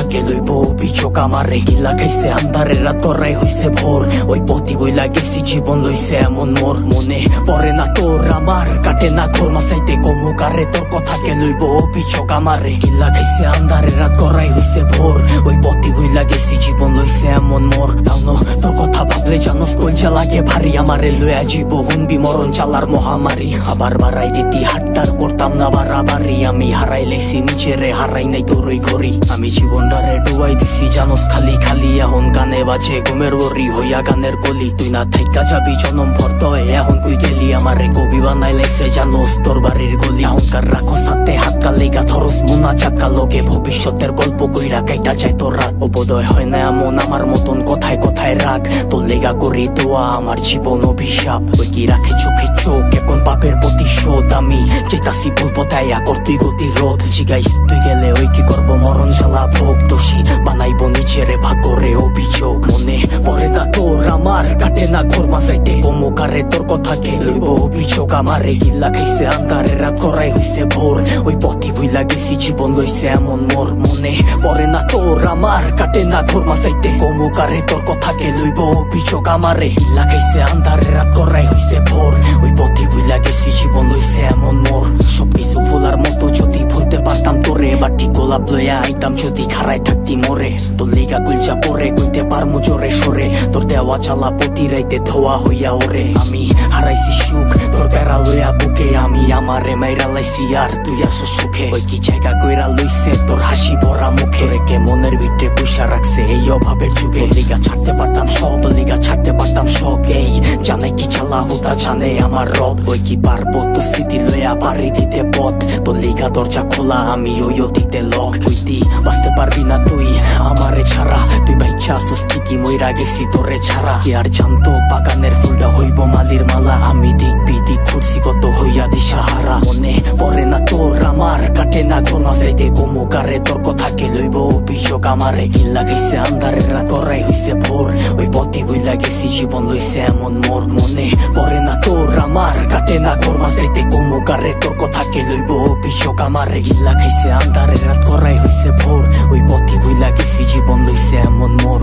থাকে লইব অভিযোগ আমারে। গিলা খাইছে আন্ধারের রাত গড়াই হইছে ভোর, ওই পথি বইলা গেছি জীবন লইছে এমন মোর। মনে পড়ে না তোর আমার, কাটে না ঘোর মাসাইতে কমুকারে তোর কথাকে লইব অভিযোগ আমারে। গিলা খাইছে আন্ধারের রাত গড়াই হইছে ভোর, ওই পথি বইলা গেছি জীবন লইছে এমন মোর। তাও তোর কথা ভাবলে জানোস কলজা লাগে ভারী, আমারে লইয়া জীব হুনবি মরণ চালার মহামারী। আবার বাড়াই দিতি হাট্টার করতাম না বাড়াবাড়ি, আমি হারাই লেছি নিজেরে হারাই নাই তোরই ঘড়ি। আমি জীবনটারে ডুবাই দিছি জানোস খালি খালি, এখন গানে বাজে ঘুমের ওরি হইয়া গানের কলি। তুই না থাইকা যাবি জনম ভর্ত এখন কুই গেলি, আমারে কবি বানাই লাইছে জানোস তোর বাড়ির গলি। অহংকার রাখো সাথে হাত কালেগা ধরস মুনা চাকা লোকে, ভবিষ্যতের গল্প কইরা কাইটা যায় তোর রাত। অবোধয় হয় না এমন আমার মতন কথায় কথায় রাগ, তোর লেগা করি দোয়া আমার জীবন অভিশাপ। ওই কি রাখে চোখে চোখ এখন পাপের প্রতিশোধ, আমি চেতাসি বলবো তাইয়া করতুই গতিরোধ। জিগাইস তুই গেলে ওই কি করবো মরণ জ্বালা ভোগ, দোষী বানাইবো নিজেরে ভাগরে অভিযোগ। মনে পড়ে না তোর আমার, কাটে না ঘোর মাসাইতে কমুকারে তোর কথাকে লইব অভিযোগ আমারে। গিল্লা খাইছে আন্ধারের রাত গড়াই হইছে ভোর, ওই পথি বইলা গেছি জীবন লইছে এমন মোর। মনে পড়ে না তোর আমার, কাটে না ঘোর মাসাইতে কমুকারে তোর কথাকে লইব অভিযোগ আমারে। গিল্লা খাইছে আন্ধারের রাত গড়াই হইছে ভোর, ওই পথি বইলা গেছি জীবন লইছে এমন মোর। সবকিছু ভোলার মতো যদি ভুলতে পারতাম তোরে, বাটি গোলাপ লইয়া আইতাম যদি খারাই থাকতি মোরে। তোর লিগা গুলজা পরে কইতে পারমু জোরে সরে, তোর দেওয়া চালা প্রতি রাইতে ধোয়া হইয়া ওরে। আমি হারাইছি সুখ তোর বেড়া লইয়া বুকে, আমি আমারে মাইরা লাইছি আর তুই আসো সুখে। ওই কি জায়গা কইরা লইছে তোর হাসি ভরা মুখে, রেখে মনের ভিতরে পুষা রাখছে এই অভাবের যুগে। লিগা ছাড়তে পারতাম সব, লিগা ছাড়তে পারতাম শখ, এই জানে কি চালা হুদা জানে আমার রব। ওই কি পারবো তো স্মৃতি লইয়া পারি দিতে পথ, তোর লিগা দরজা খোলা আমি ওইও দিতে লক। তুই বাঁচতে পারবি না তুই আমারে ছাড়া, তুই বাইচ্ছা আসোস ঠিকই মইরা গেছি তোরে ছাড়া। কি আর জানতো বাগানের ফুলটা হইব মালির মালা, আমি দিক বিদিক ঘুরছি কত হইয়া দিশাহারা। মনে পড়ে না তোর আমার, কাটে না ঘোর মাসাইতে কমুকারে তোর কথাকে লইব অভিযোগ আমারে। গিল্লা গেছে আন্ধারের রাত গড়াই হইছে ভোর, ওই পথি বইলা গেছি জীবন লইছে এমন মোর। মনে পড়ে না তোর আমার, কাটে না ঘোর মাসাইতে কমুকারে তোর কথাকে লইব অভিযোগ আমারে। গিল্লা খাইছে আন্ধারের রাত গড়াই হইছে ভোর, ওই পথি বইলা গেছি জীবন লইছে এমন মোর।